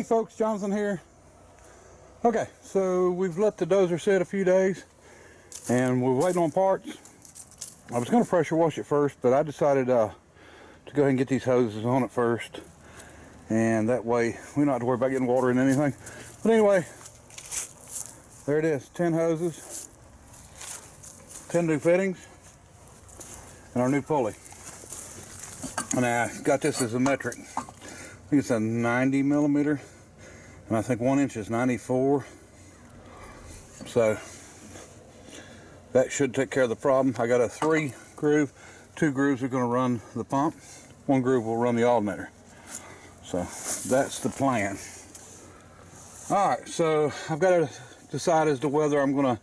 folks, Jonathan here. Okay, so we've let the dozer sit a few days and we're waiting on parts. I was going to pressure wash it first, but I decided to go ahead and get these hoses on it first, and that way we don't have to worry about getting water in anything. But anyway, there it is, 10 hoses, 10 new fittings, and our new pulley. And I got this as a metric. I think it's a 90 millimeter, and I think 1 inch is 94. So that should take care of the problem. I got a 3 groove. 2 grooves are going to run the pump. 1 groove will run the alternator. So that's the plan. Alright, so I've got to decide as to whether I'm going to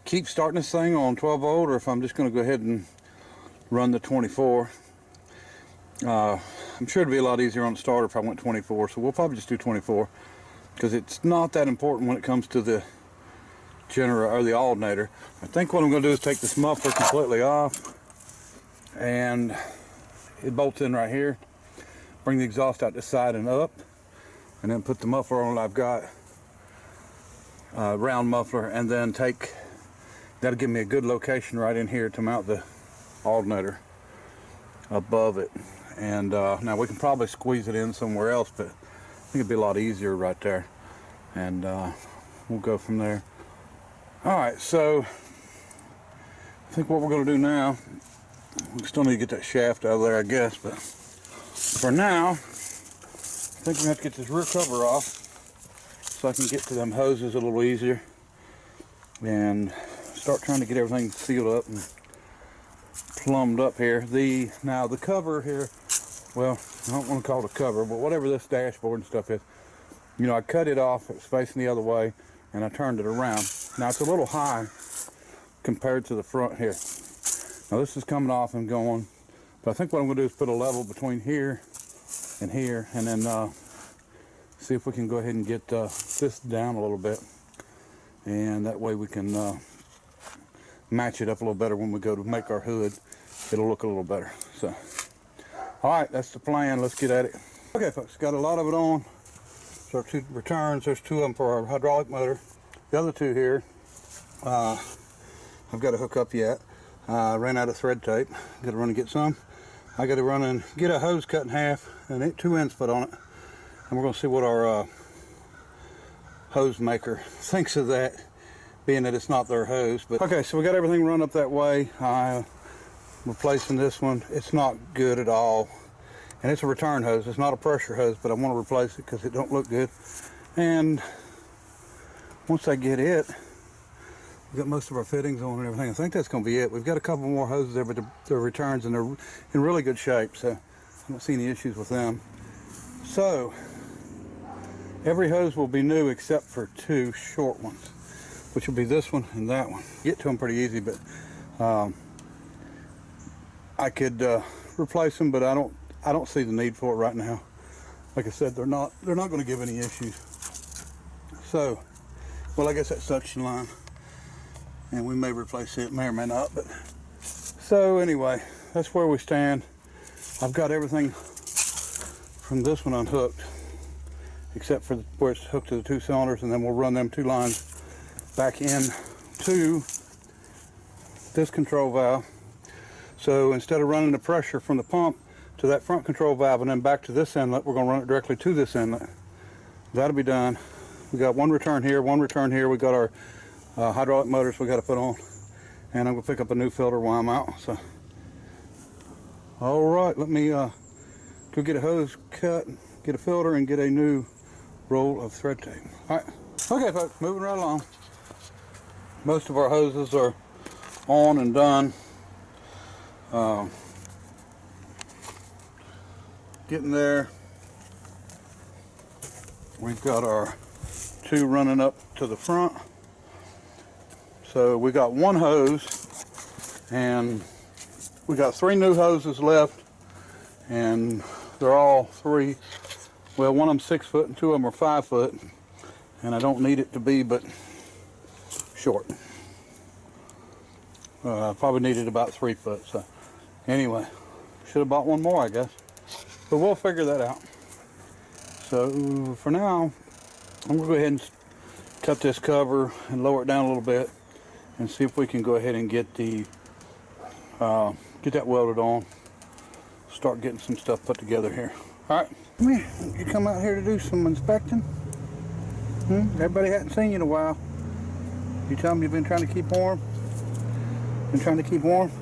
keep starting this thing on 12 volt or if I'm just going to go ahead and run the 24. I'm sure it'd be a lot easier on the starter if I went 24, so we'll probably just do 24 because it's not that important when it comes to the generator or the alternator. I think what I'm going to do is take this muffler completely off, and it bolts in right here. Bring the exhaust out this side and up, and then put the muffler on. I've got a round muffler, and then that'll give me a good location right in here to mount the alternator above it. And now we can probably squeeze it in somewhere else, but I think it'd be a lot easier right there, and we'll go from there. Alright, so I think what we're going to do now, we still need to get that shaft out of there, I guess, but for now I think we're going to have to get this rear cover off so I can get to them hoses a little easier and start trying to get everything sealed up and plumbed up here. Now the cover here, well, I don't want to call it a cover, but whatever this dashboard and stuff is, you know, I cut it off, it's facing the other way, and I turned it around. Now it's a little high compared to the front here. Now this is coming off and going, but I think what I'm going to do is put a level between here, and then see if we can go ahead and get this down a little bit, and that way we can match it up a little better when we go to make our hood. It'll look a little better. So, all right, that's the plan. Let's get at it. Okay, folks, got a lot of it on. So our 2 returns, there's 2 of them for our hydraulic motor. The other 2 here, I've got to hook up yet. Ran out of thread tape. Got to run and get some. I got to run and get a hose cut in half and 2 ends put on it. And we're going to see what our hose maker thinks of that, being that it's not their hose. But okay, so we got everything run up that way. Replacing this one, it's not good at all, and it's a return hose. It's not a pressure hose, but I want to replace it because it don't look good. And once I get it, we've got most of our fittings on and everything. I think that's going to be it. We've got a couple more hoses there, but they're returns and they're in really good shape, so I don't see any issues with them. So every hose will be new except for 2 short ones, which will be this one and that one. Get to them pretty easy, but I could replace them, but I don't see the need for it right now. Like I said, they're not going to give any issues. So, well, I guess that suction line, and we may replace it, may or may not. But so anyway, that's where we stand. I've got everything from this one unhooked, except for where it's hooked to the 2 cylinders, and then we'll run them 2 lines back in to this control valve. So instead of running the pressure from the pump to that front control valve and then back to this inlet, we're going to run it directly to this inlet. That'll be done. We got 1 return here, 1 return here. We got our hydraulic motors we got to put on, and I'm going to pick up a new filter while I'm out. So, all right, let me go get a hose cut, get a filter, and get a new roll of thread tape. All right, okay, folks, moving right along. Most of our hoses are on and done. Getting there. We've got our 2 running up to the front. So we got 1 hose, and we got 3 new hoses left, and they're all 3. Well, one of them 6 foot and 2 of them are 5 foot, and I don't need it to be but short. I probably needed about 3 foot. So anyway, should have bought 1 more, I guess, but we'll figure that out. So for now, I'm going to go ahead and cut this cover and lower it down a little bit and see if we can go ahead and get the get that welded on. Start getting some stuff put together here. All right, come here. You come out here to do some inspecting? Everybody hadn't seen you in a while. You tell them you've been trying to keep warm? Been trying to keep warm?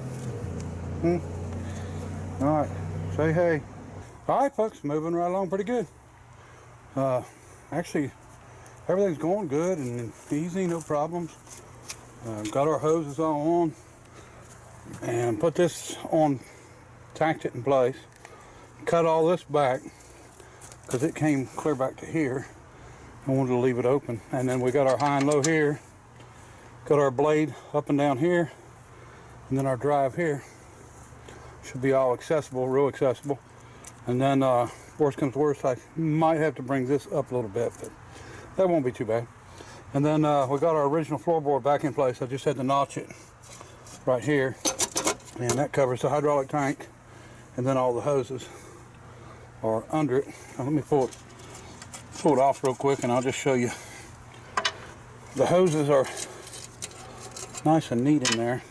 All right, say hey. All right, folks, moving right along pretty good. Actually, everything's going good and easy, no problems. Got our hoses all on and put this on, tacked it in place, cut all this back because it came clear back to here. I wanted to leave it open, and then we got our high and low here, got our blade up and down here, and then our drive here should be all accessible, real accessible. And then worst comes to worst, I might have to bring this up a little bit, but that won't be too bad. And then we got our original floorboard back in place. I just had to notch it right here, and that covers the hydraulic tank, and then all the hoses are under it. Now, let me pull it off real quick, and I'll just show you. The hoses are nice and neat in there.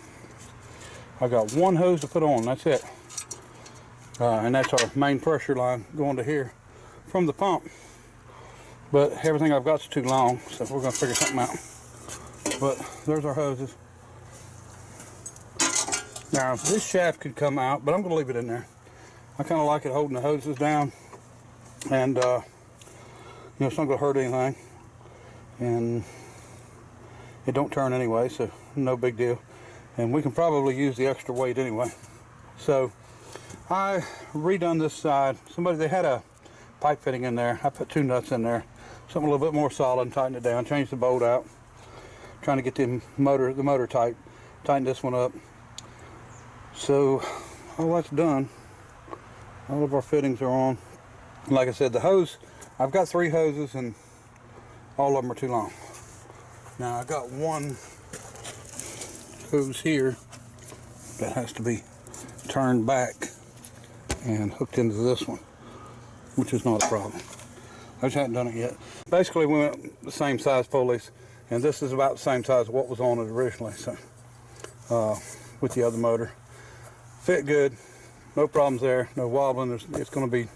I got one hose to put on, that's it. And that's our main pressure line going to here from the pump. But everything I've got's too long, so we're gonna figure something out. But there's our hoses. Now this shaft could come out, but I'm gonna leave it in there. I kind of like it holding the hoses down, and you know, it's not gonna hurt anything, and it don't turn anyway, so no big deal. And we can probably use the extra weight anyway. So I redone this side. They had a pipe fitting in there. I put 2 nuts in there, something a little bit more solid, and tightened it down, changed the bolt out, trying to get the motor tight, tightened this one up. So all that's done. All of our fittings are on. Like I said, the hose, I've got 3 hoses and all of them are too long. Now I got one hose here that has to be turned back and hooked into this one, which is not a problem. I just hadn't done it yet. Basically, we went the same size pulleys, and this is about the same size as what was on it originally. So with the other motor, fit good, no problems there, no wobbling. It's going to be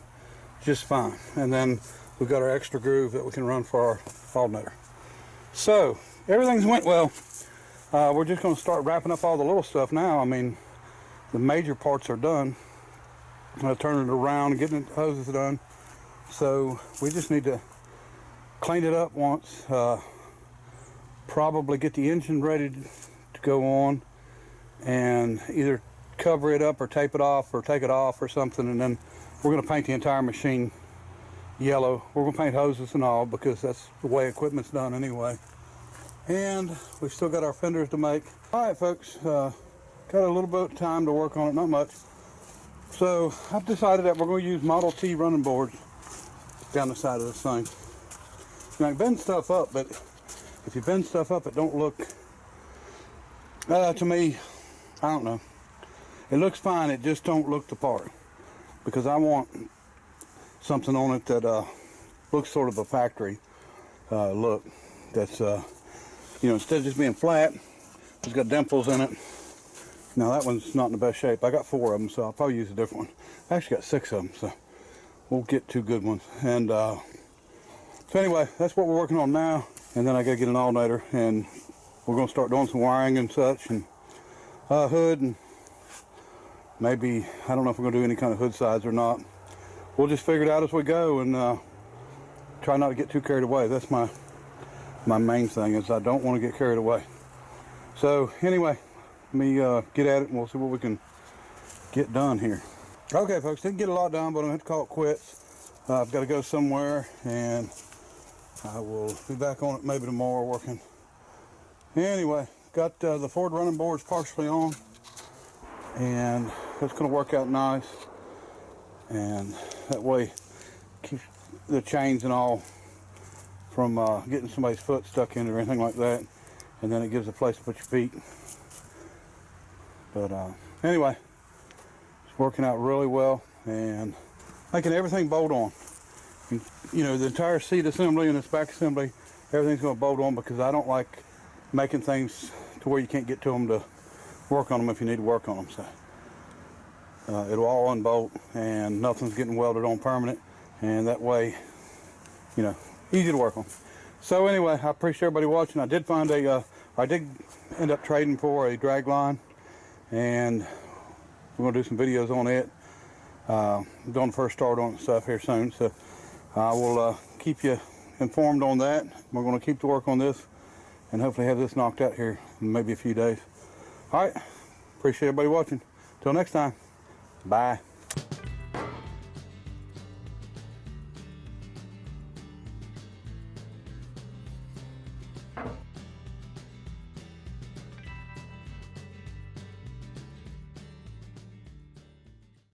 just fine. And then we've got our extra groove that we can run for our alternator. So everything's went well. We're just going to start wrapping up all the little stuff now. I mean, the major parts are done. Turning it around and getting the hoses done. So we just need to clean it up once, probably get the engine ready to go on, and either cover it up or tape it off or take it off or something. And then we're going to paint the entire machine yellow. We're going to paint hoses and all because that's the way equipment's done anyway. And we've still got our fenders to make. All right, folks, got a little bit of time to work on it, not much. So I've decided that we're going to use Model T running boards down the side of this thing. Now, I bend stuff up, but if you bend stuff up, it don't look, to me, I don't know. It looks fine, it just don't look the part. Because I want something on it that looks sort of a factory look. That's, you know, instead of just being flat, it's got dimples in it. Now that one's not in the best shape. I got 4 of them, so I'll probably use a different one. I actually got 6 of them, so we'll get 2 good ones. And so anyway, that's what we're working on now. And then I gotta get an alternator, and we're gonna start doing some wiring and such, and hood, and maybe, I don't know if we're gonna do any kind of hood sides or not. We'll just figure it out as we go, and try not to get too carried away. That's my main thing, is I don't want to get carried away. So anyway, let me get at it, and we'll see what we can get done here. Okay, folks, didn't get a lot done, but I'm going to have to call it quits. I've got to go somewhere, and I will be back on it maybe tomorrow working. Anyway, got the Ford running boards partially on, and it's going to work out nice. And that way, keep the chains and all from getting somebody's foot stuck in it or anything like that. And then it gives a place to put your feet. But anyway, it's working out really well and making everything bolt on. And, you know, the entire seat assembly and this back assembly, everything's going to bolt on, because I don't like making things to where you can't get to them to work on them if you need to work on them. So it'll all unbolt, and nothing's getting welded on permanent, and that way, you know, easy to work on. So anyway, I appreciate everybody watching. I did find I did end up trading for a drag line, and we're going to do some videos on it. Doing the first start on stuff here soon, so I will keep you informed on that. We're going to keep to work on this and hopefully have this knocked out here in maybe a few days. All right, appreciate everybody watching. Till next time, bye.